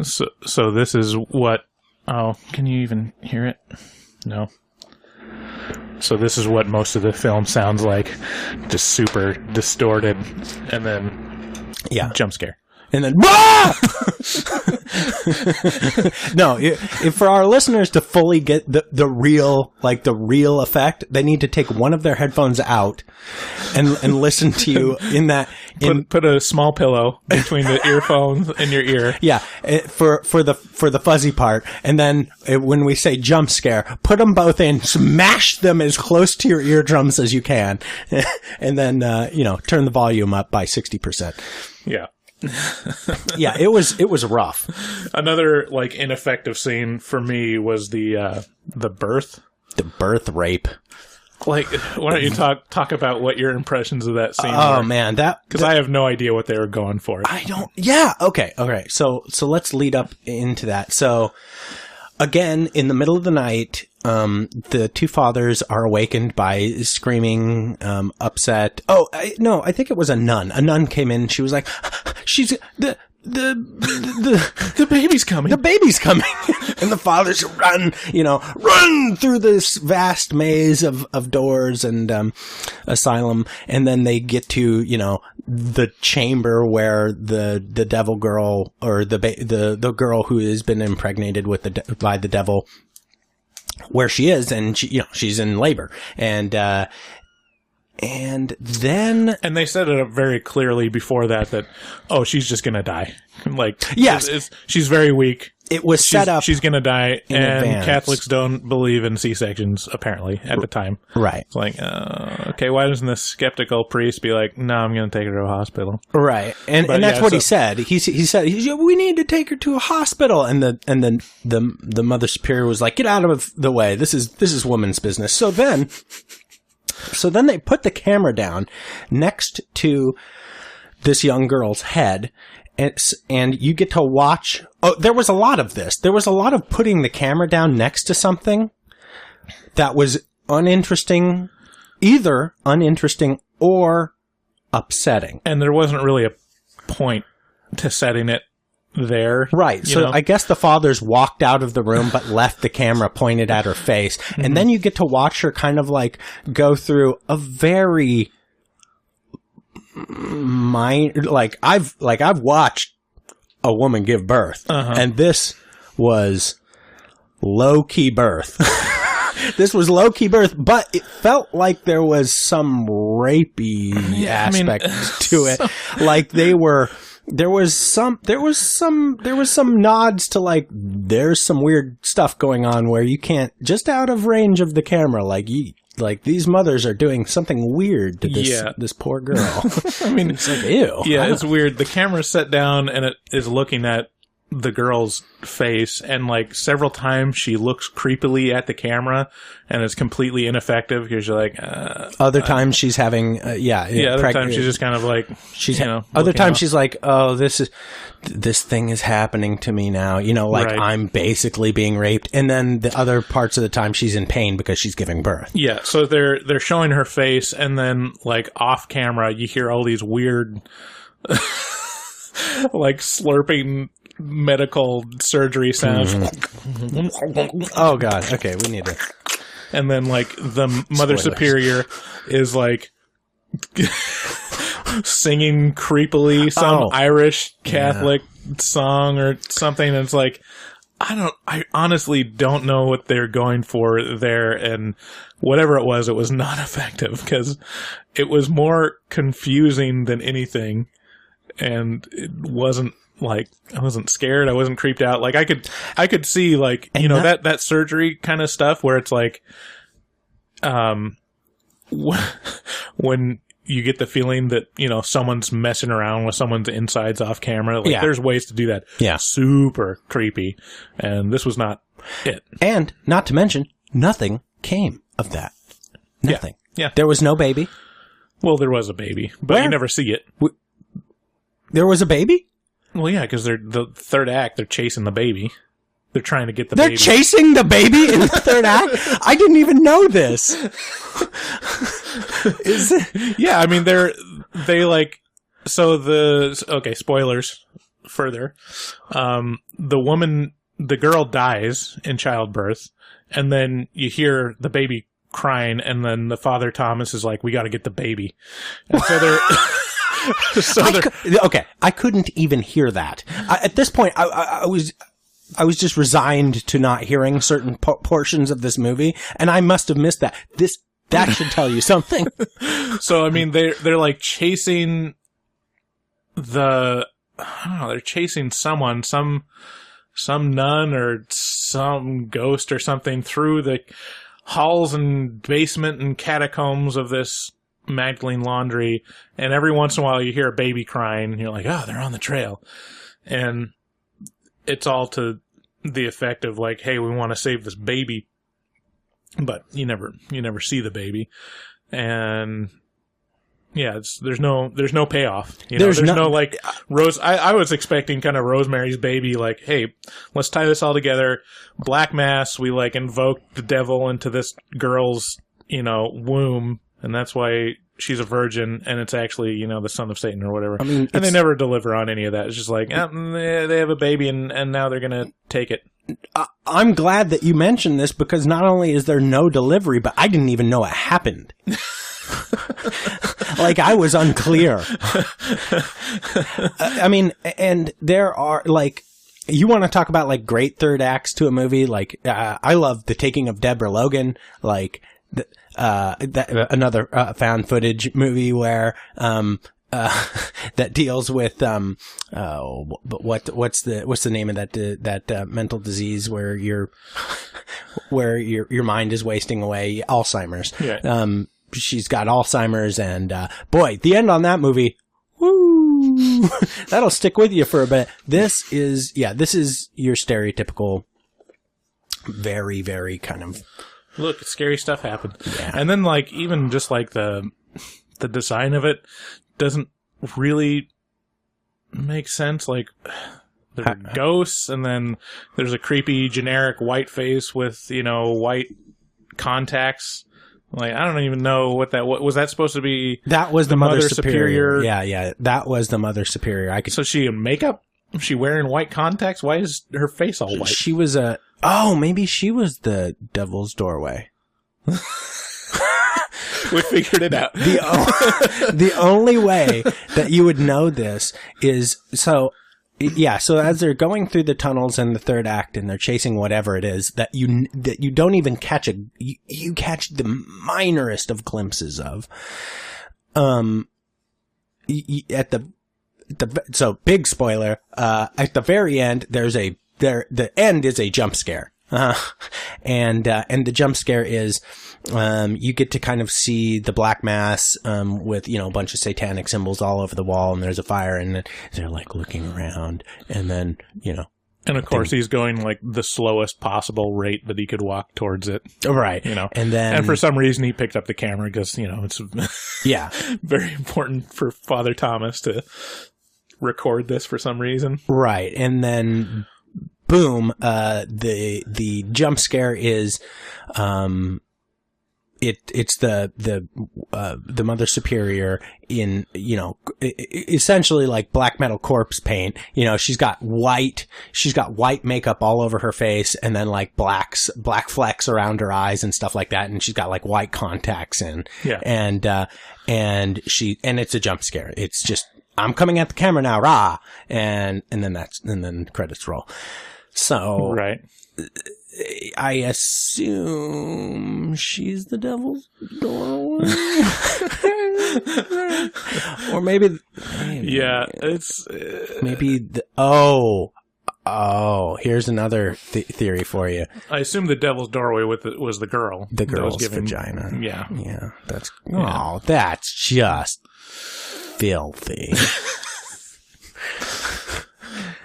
Speaker 1: So this is what... Oh, can you even hear it? No. So this is what most of the film sounds like. Just super distorted. And then... Yeah. Jump scare.
Speaker 2: And then... No, if for our listeners to fully get the real effect, they need to take one of their headphones out and listen to you in that.
Speaker 1: Put a small pillow between the earphones and your ear.
Speaker 2: Yeah, for the fuzzy part, and then when we say jump scare, put them both in, smash them as close to your eardrums as you can, and then turn the volume up by 60%.
Speaker 1: Yeah.
Speaker 2: Yeah, it was rough.
Speaker 1: Another like ineffective scene for me was the birth.
Speaker 2: The birth rape.
Speaker 1: Like, why don't you talk about what your impressions of that scene were?
Speaker 2: Oh man,
Speaker 1: because I have no idea what they were going for.
Speaker 2: I don't. Yeah. Okay. So let's lead up into that. So again, in the middle of the night, the two fathers are awakened by screaming, upset. Oh, I think it was a nun. A nun came in. She was like, "She's the
Speaker 1: baby's coming.
Speaker 2: The baby's coming." And the fathers run through this vast maze of doors and asylum, and then they get to the chamber where the devil girl, or the girl who has been impregnated by the devil, where she is, and she's in labor, and then
Speaker 1: they set it up very clearly before that she's just gonna die. Like,
Speaker 2: yes,
Speaker 1: she's very weak.
Speaker 2: It was set up.
Speaker 1: She's gonna die, and
Speaker 2: advance.
Speaker 1: Catholics don't believe in C-sections apparently at the time.
Speaker 2: Right.
Speaker 1: It's like, okay, why doesn't this skeptical priest be like, no, I'm gonna take her to a hospital?
Speaker 2: Right. And that's what he said. He said, we need to take her to a hospital. And the Mother Superior was like, get out of the way. This is woman's business. So then they put the camera down next to this young girl's head, and you get to watch. Oh, there was a lot of this. There was a lot of putting the camera down next to something that was uninteresting, either uninteresting or upsetting.
Speaker 1: And there wasn't really a point to setting it there.
Speaker 2: Right. So I guess the fathers walked out of the room but left the camera pointed at her face. And then you get to watch her kind of like go through a very I've watched a woman give birth, and this was low-key birth. This was low-key birth, but it felt like there was some rapey aspect to it. Like there was some nods to like there's some weird stuff going on where you can't, just out of range of the camera, like these mothers are doing something weird to this poor girl.
Speaker 1: I mean,
Speaker 2: it's like, ew.
Speaker 1: Yeah, it's weird. The camera's set down and it is looking at the girl's face, and like several times she looks creepily at the camera and it's completely ineffective because you're like
Speaker 2: other times she's having
Speaker 1: other times she's just kind of like
Speaker 2: other times she's like, oh, this thing is happening to me now, right. I'm basically being raped. And then the other parts of the time she's in pain because she's giving birth.
Speaker 1: Yeah, so they're showing her face, and then like off camera you hear all these weird like slurping medical surgery sounds.
Speaker 2: Oh god, okay, we need to.
Speaker 1: And then like the Mother Superior is like singing creepily some Irish Catholic song or something, and it's like I honestly don't know what they're going for there, and whatever it was not effective because it was more confusing than anything, and it wasn't like, I wasn't scared, I wasn't creeped out. Like I could see like, that surgery kind of stuff where it's like when you get the feeling that, someone's messing around with someone's insides off camera. Like there's ways to do that.
Speaker 2: Yeah.
Speaker 1: Super creepy. And this was not it.
Speaker 2: And not to mention, nothing came of that. Nothing.
Speaker 1: Yeah.
Speaker 2: There was no baby.
Speaker 1: Well, there was a baby, but you never see it.
Speaker 2: There was a baby?
Speaker 1: Well, yeah, because the third act, they're chasing the baby. They're trying to get the baby.
Speaker 2: They're chasing the baby in the third act? I didn't even know this.
Speaker 1: Yeah, I mean, spoilers further. The girl dies in childbirth, and then you hear the baby crying, and then the father Thomas is like, we got to get the baby. And so they're...
Speaker 2: I couldn't even hear that. At this point, I was just resigned to not hearing certain portions of this movie, and I must have missed that. That should tell you something.
Speaker 1: So I mean, they're like chasing they're chasing someone, some nun or some ghost or something through the halls and basement and catacombs of this Magdalene Laundry, and every once in a while you hear a baby crying, and you're like, oh, they're on the trail. And it's all to the effect of like, hey, we want to save this baby. But you never see the baby. And yeah, there's no payoff. There's no like Rose. I was expecting kind of Rosemary's Baby, like, hey, let's tie this all together. Black Mass, we like invoke the devil into this girl's, womb, and that's why she's a virgin, and it's actually, the son of Satan or whatever. I mean, and they never deliver on any of that. It's just like, they have a baby, and now they're gonna take it.
Speaker 2: I'm glad that you mentioned this, because not only is there no delivery, but I didn't even know it happened. Like, I was unclear. I mean, and there are, like, you want to talk about, like, great third acts to a movie? Like, I love The Taking of Deborah Logan, like, another found footage movie where that deals with what's the name of that mental disease where your mind is wasting away? Alzheimer's.
Speaker 1: Yeah.
Speaker 2: She's got Alzheimer's, and boy, the end on that movie, woo, that'll stick with you for a bit. This is your stereotypical, very, very kind of,
Speaker 1: look, scary stuff happened.
Speaker 2: Yeah.
Speaker 1: And then, like, even just like the design of it doesn't really make sense. Like, there are ghosts, and then there's a creepy generic white face with, white contacts. Like, I don't even know what was that supposed to be?
Speaker 2: That was the Mother Superior.
Speaker 1: Superior.
Speaker 2: Yeah, that was the Mother Superior.
Speaker 1: So she in makeup? Is she wearing white contacts? Why is her face all white?
Speaker 2: She was maybe she was the devil's doorway.
Speaker 1: We figured it out.
Speaker 2: The only way that you would know this is so as they're going through the tunnels in the third act and they're chasing whatever it is that you don't even catch you catch the minorest of glimpses of. So big spoiler, at the very end the end is a jump scare. And the jump scare is, you get to kind of see the black mass, with, a bunch of satanic symbols all over the wall, and there's a fire, and they're like looking around, and then,
Speaker 1: and of course he's going like the slowest possible rate that he could walk towards it.
Speaker 2: Right. And
Speaker 1: for some reason he picked up the camera because, it's very important for Father Thomas to record this for some reason.
Speaker 2: Right. And then boom, the jump scare is, it's the Mother Superior in, essentially like black metal corpse paint. She's got white makeup all over her face, and then like black flecks around her eyes and stuff like that. And she's got like white contacts in. Yeah. And it's a jump scare. It's just, I'm coming at the camera now, rah. And then credits roll. So. Right. I assume she's the devil's doorway. Or maybe.
Speaker 1: Yeah, it's.
Speaker 2: Maybe here's another theory for you.
Speaker 1: I assume the devil's doorway was the girl.
Speaker 2: The girl's vagina.
Speaker 1: Yeah.
Speaker 2: Yeah. That's just filthy.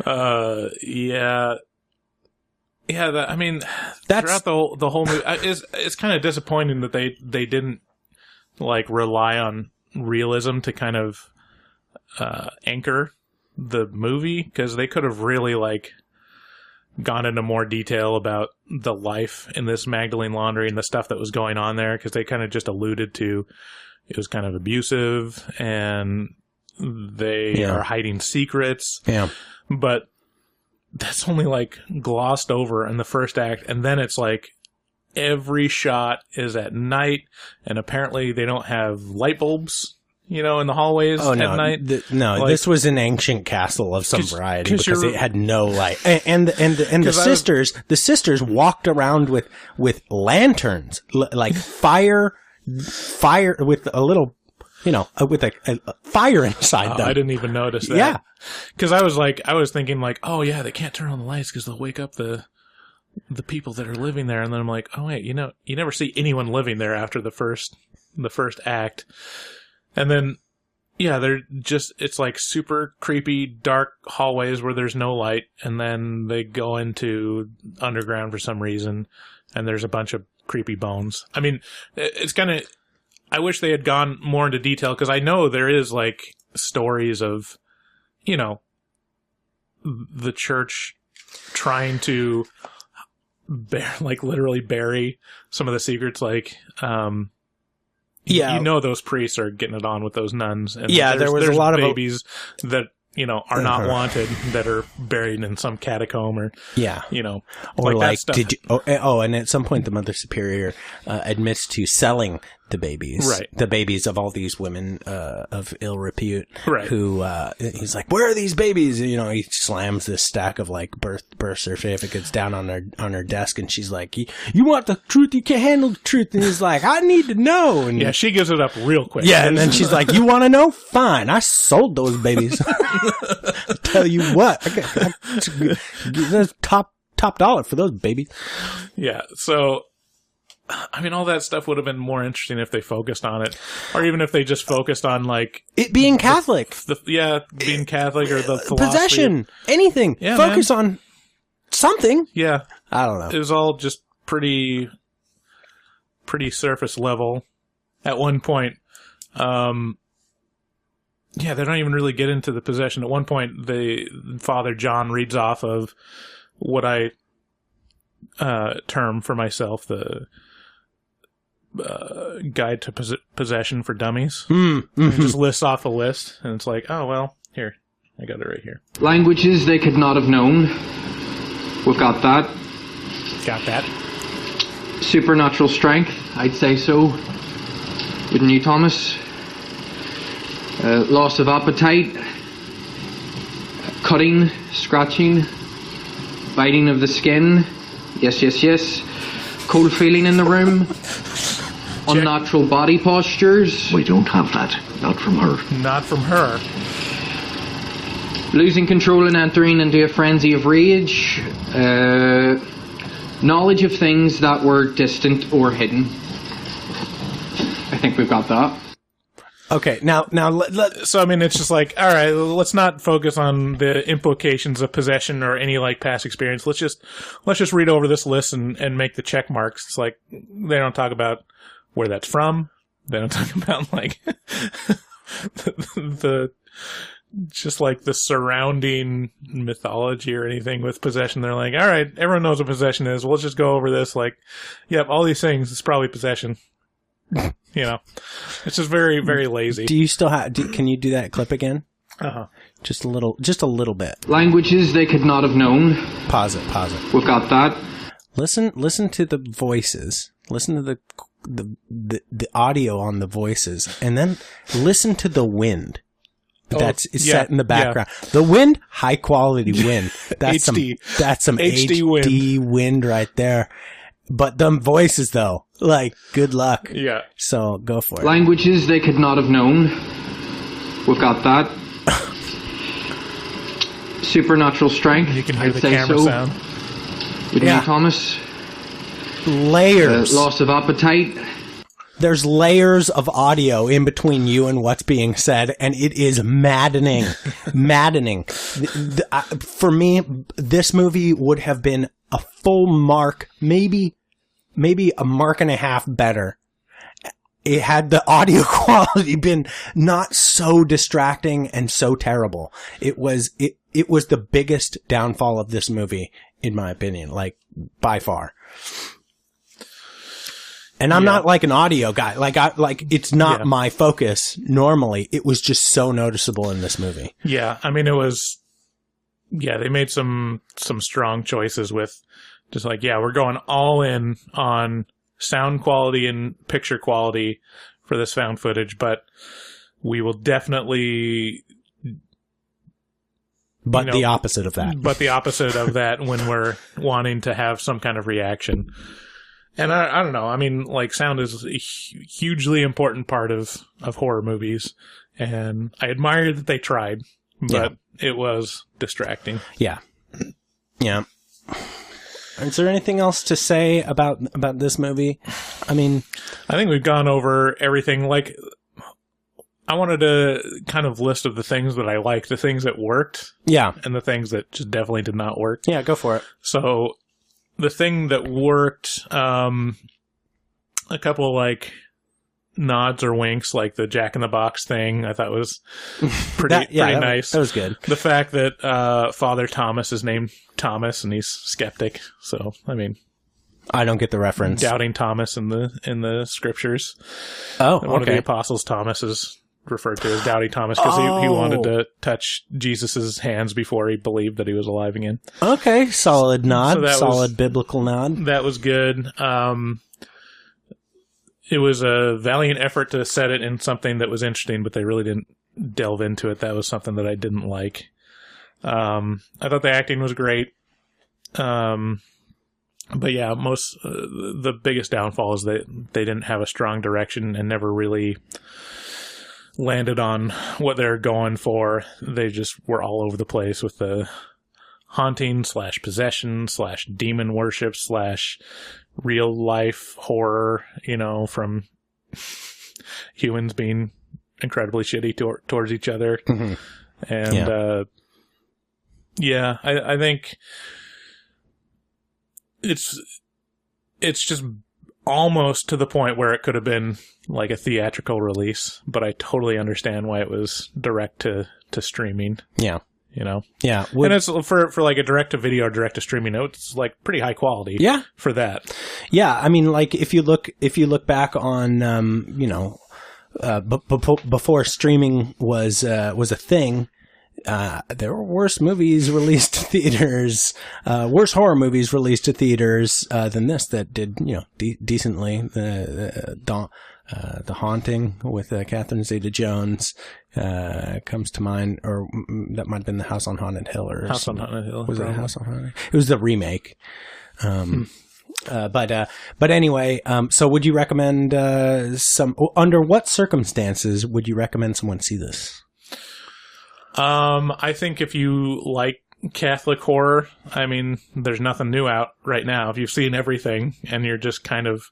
Speaker 1: Yeah. Yeah, throughout the whole movie, it's kind of disappointing that they didn't like rely on realism to kind of anchor the movie, because they could have really like gone into more detail about the life in this Magdalene Laundry and the stuff that was going on there, because they kind of just alluded to it was kind of abusive and they are hiding secrets. Yeah, but that's only like glossed over in the first act, and then it's like every shot is at night, and apparently they don't have light bulbs, in the hallways at night.
Speaker 2: This was an ancient castle of some variety because it had no light, and the sisters walked around with lanterns, like fire with a little. With a fire inside them.
Speaker 1: I didn't even notice that. Yeah. Because I was thinking like, oh yeah, they can't turn on the lights because they'll wake up the people that are living there. And then I'm like, oh wait, you never see anyone living there after the first act. And then, it's like super creepy, dark hallways where there's no light. And then they go into underground for some reason, and there's a bunch of creepy bones. I mean, it's kind of... I wish they had gone more into detail, because I know there is like stories of, the church trying to literally bury some of the secrets. Like, those priests are getting it on with those nuns. And
Speaker 2: there was a lot of
Speaker 1: babies that are not wanted, that are buried in some catacomb or
Speaker 2: or
Speaker 1: like that stuff.
Speaker 2: And at some point the Mother Superior admits to selling the babies, right? The babies of all these women of ill repute, right? Who he's like, where are these babies? He slams this stack of like birth certificates down on her desk, and she's like, you want the truth? You can't handle the truth. And he's like, I need to know. And
Speaker 1: she gives it up real quick.
Speaker 2: Yeah, and then she's like, you want to know? Fine, I sold those babies. I tell you what, that's top dollar for those babies.
Speaker 1: Yeah, so. I mean, all that stuff would have been more interesting if they focused on it, or even if they just focused on like
Speaker 2: it being Catholic.
Speaker 1: Being Catholic, or the philosophy.
Speaker 2: Possession, anything. Yeah, focus on something.
Speaker 1: Yeah,
Speaker 2: I don't know.
Speaker 1: It was all just pretty surface level at one point. They don't even really get into the possession. At one point, Father John reads off of what I term for myself the Guide to Possession for Dummies. Mm-hmm. It just lists off a list, and it's like, oh well, here, I got it right here.
Speaker 5: Languages they could not have known. We've got that.
Speaker 1: Got that.
Speaker 5: Supernatural strength, I'd say so. Wouldn't you, Thomas? Loss of appetite. Cutting, scratching, biting of the skin. Yes, yes, yes. Cold feeling in the room. Unnatural body postures.
Speaker 3: We don't have that. Not from her.
Speaker 1: Not from her.
Speaker 5: Losing control and entering into a frenzy of rage. Knowledge of things that were distant or hidden. I think we've got that.
Speaker 2: Okay, now,
Speaker 1: so I mean, it's just like, all right, let's not focus on the implications of possession or any like past experience. Let's just read over this list and make the check marks. It's like they don't talk about where that's from. They don't talk about like the just like the surrounding mythology or anything with possession. They're like, all right, everyone knows what possession is. We'll just go over this. Like, yep, all these things. It's probably possession. You know, it's just very, very lazy.
Speaker 2: do you still have? Can you do that clip again? Just a little bit.
Speaker 5: Languages they could not have known.
Speaker 2: Pause it.
Speaker 5: We've got that.
Speaker 2: Listen to the voices. Listen to the audio on the voices, and then listen to the wind. That's set in the background. Yeah. The wind, high quality wind. That's
Speaker 1: HD.
Speaker 2: Some HD wind right there. But them voices, though, like, good luck.
Speaker 1: Yeah.
Speaker 2: So go for it.
Speaker 5: Languages they could not have known. We've got that. Supernatural strength.
Speaker 1: You can hear the camera sound.
Speaker 5: Wouldn't you, Thomas?
Speaker 2: Layers.
Speaker 5: Loss of appetite.
Speaker 2: There's layers of audio in between you and what's being said, and it is maddening. Maddening. For me, this movie would have been a full mark, maybe a mark and a half better. It had the audio quality been not so distracting and so terrible. It was the biggest downfall of this movie, in my opinion, like, by far. And I'm not like an audio guy. It's not my focus normally. It was just so noticeable in this movie.
Speaker 1: Yeah, I mean, it was. Yeah, they made some strong choices with just like, we're going all in on sound quality and picture quality for this found footage, but we will definitely.
Speaker 2: But the opposite of that.
Speaker 1: But the opposite of that when we're wanting to have some kind of reaction. And I don't know. I mean, like, sound is a hugely important part of horror movies. And I admire that they tried, but it was distracting.
Speaker 2: Yeah. Yeah. Is there anything else to say about this movie? I mean,
Speaker 1: I think we've gone over everything. Like, I wanted to kind of list of the things that I liked, the things that worked.
Speaker 2: Yeah.
Speaker 1: And the things that just definitely did not work.
Speaker 2: Yeah, go for it.
Speaker 1: So, the thing that worked, a couple like nods or winks, like the Jack in the Box thing, I thought was pretty nice.
Speaker 2: That was good.
Speaker 1: The fact that Father Thomas is named Thomas and he's skeptic. So, I mean,
Speaker 2: I don't get the reference.
Speaker 1: Doubting Thomas in the scriptures.
Speaker 2: Oh,
Speaker 1: one of the apostles, Thomas, is referred to as Doubting Thomas because he wanted to touch Jesus's hands before he believed that he was alive again.
Speaker 2: Okay, solid nod, solid biblical nod.
Speaker 1: That was good. It was a valiant effort to set it in something that was interesting, but they really didn't delve into it. That was something that I didn't like. I thought the acting was great. But yeah, the biggest downfall is that they didn't have a strong direction and never really landed on what they're going for. They just were all over the place with the haunting / possession / demon worship / real life horror, from humans being incredibly shitty towards each other. Mm-hmm. And I think it's just almost to the point where it could have been like a theatrical release, but I totally understand why it was direct to streaming.
Speaker 2: Yeah.
Speaker 1: Yeah. And it's for like a direct to video or direct to streaming, it's like pretty high quality.
Speaker 2: Yeah.
Speaker 1: For that.
Speaker 2: Yeah. I mean, like if you look back on, before streaming was a thing, there were worse movies released to theaters, worse horror movies released to theaters than this that did, decently. The Haunting with Catherine Zeta-Jones comes to mind, or that might have been The House on Haunted Hill.
Speaker 1: House on Haunted Hill.
Speaker 2: Was it House on Haunted Hill? It was the remake. But anyway, so would you recommend under what circumstances would you recommend someone see this?
Speaker 1: I think if you like Catholic horror, I mean, there's nothing new out right now. If you've seen everything and you're just kind of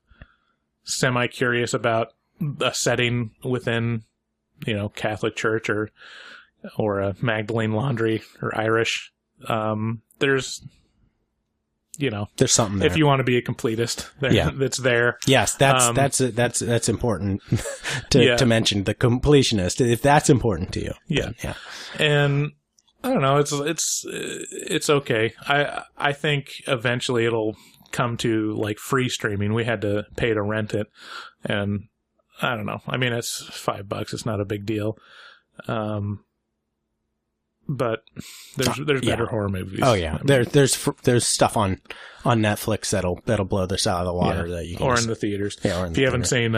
Speaker 1: semi-curious about a setting within, Catholic Church or a Magdalene Laundry or Irish, there's
Speaker 2: something there.
Speaker 1: If you want to be a completist, that's there.
Speaker 2: Yes, that's important to mention, the completionist, if that's important to you.
Speaker 1: Yeah. Yeah. And I don't know, it's okay. I think eventually it'll come to like free streaming. We had to pay to rent it, and I don't know. I mean, it's $5. It's not a big deal. But there's better horror movies.
Speaker 2: Oh yeah, there's stuff on Netflix that'll blow this out of the water that you can
Speaker 1: in the theaters.
Speaker 2: Yeah,
Speaker 1: if you haven't seen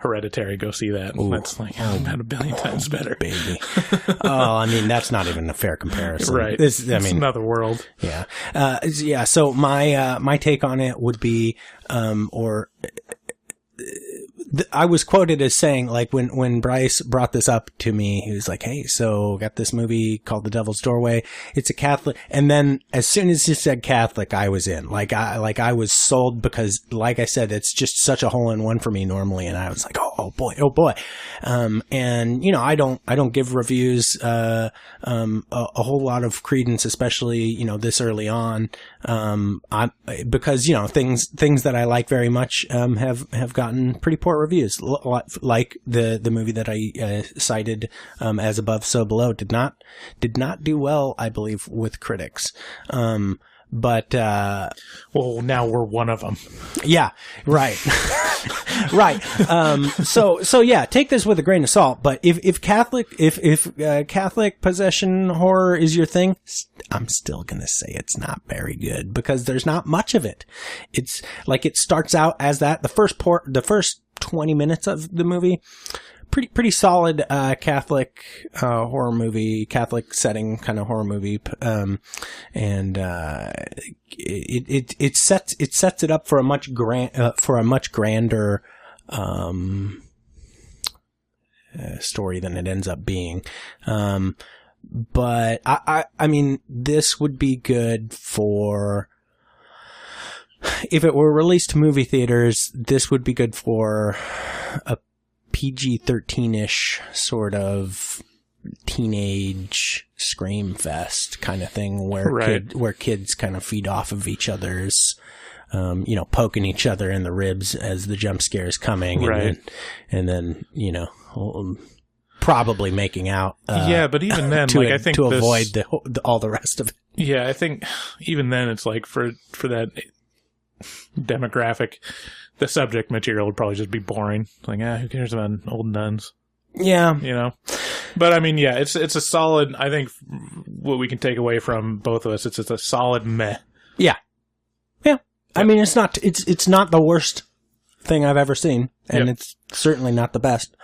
Speaker 1: Hereditary, go see that.
Speaker 2: Ooh.
Speaker 1: That's like about 1 billion times better.
Speaker 2: Baby. Oh, I mean, that's not even a fair comparison.
Speaker 1: Right. It's another world.
Speaker 2: Yeah. So my take on it would be, I was quoted as saying, like, when Bryce brought this up to me, he was like, hey, so got this movie called The Devil's Doorway. It's a Catholic. And then as soon as he said Catholic, I was in. I was sold because, like I said, it's just such a hole-in-one for me normally. And I was like, oh boy. And, I don't give reviews, a whole lot of credence, especially, this early on. Because, things that I like very much, have gotten pretty poor reviews, like the movie that I cited as Above So Below did not do well, I believe, with critics. But
Speaker 1: well, now we're one of them.
Speaker 2: Yeah, right. Right. So yeah, take this with a grain of salt, but if Catholic possession horror is your thing, I'm still going to say it's not very good because there's not much of it. It's like it starts out as that the first 20 minutes of the movie, pretty solid Catholic horror movie, Catholic setting kind of horror movie, and it sets it up for a much grander story than it ends up being. But I mean, this would be good for. If it were released to movie theaters, this would be good for a PG-13-ish sort of teenage scream fest kind of thing where kids kind of feed off of each other's, poking each other in the ribs as the jump scare is coming.
Speaker 1: Right.
Speaker 2: And then probably making out.
Speaker 1: But even then, I think
Speaker 2: to avoid all the rest of it.
Speaker 1: Yeah, I think even then it's like for that demographic, the subject material would probably just be boring. Like, who cares about old nuns?
Speaker 2: Yeah.
Speaker 1: But I mean, it's a solid, I think what we can take away from both of us, it's a solid meh.
Speaker 2: Yeah. I mean, it's not the worst thing I've ever seen, and it's certainly not the best.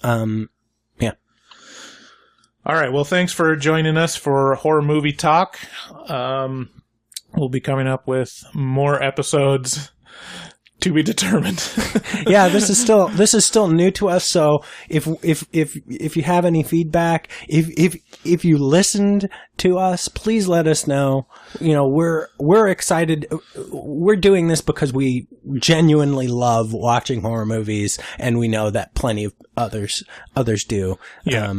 Speaker 2: Yeah.
Speaker 1: All right. Well, thanks for joining us for Horror Movie Talk. We'll be coming up with more episodes to be determined.
Speaker 2: Yeah, this is still new to us. So if you have any feedback, if you listened to us, please let us know. We're excited. We're doing this because we genuinely love watching horror movies, and we know that plenty of others do.
Speaker 1: Yeah.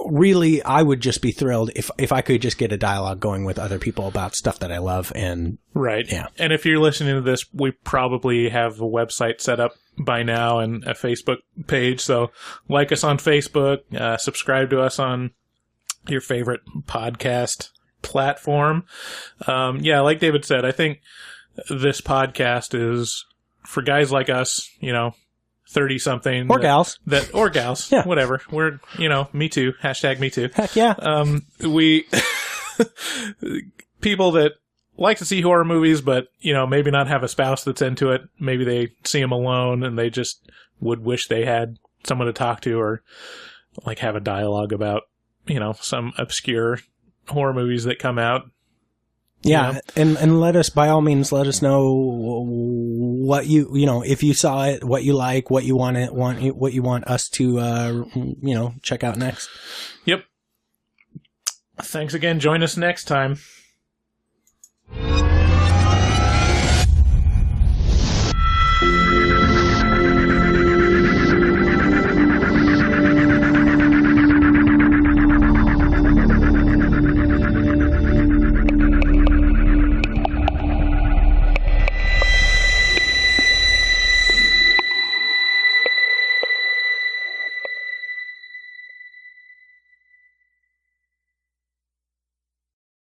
Speaker 2: Really, I would just be thrilled if I could just get a dialogue going with other people about stuff that I love. And
Speaker 1: right.
Speaker 2: Yeah.
Speaker 1: And if you're listening to this, we probably have a website set up by now and a Facebook page. So like us on Facebook, subscribe to us on your favorite podcast platform. Like David said, I think this podcast is for guys like us, 30-something.
Speaker 2: Or gals.
Speaker 1: Or gals.
Speaker 2: Yeah.
Speaker 1: Whatever. We're, me too. # me too.
Speaker 2: Heck yeah.
Speaker 1: We, people that like to see horror movies, but, maybe not have a spouse that's into it. Maybe they see them alone and they just would wish they had someone to talk to or like have a dialogue about, some obscure horror movies that come out.
Speaker 2: Yeah, and let us, by all means, let us know what if you saw it, what you like, what you want us to, check out next.
Speaker 1: Yep. Thanks again. Join us next time.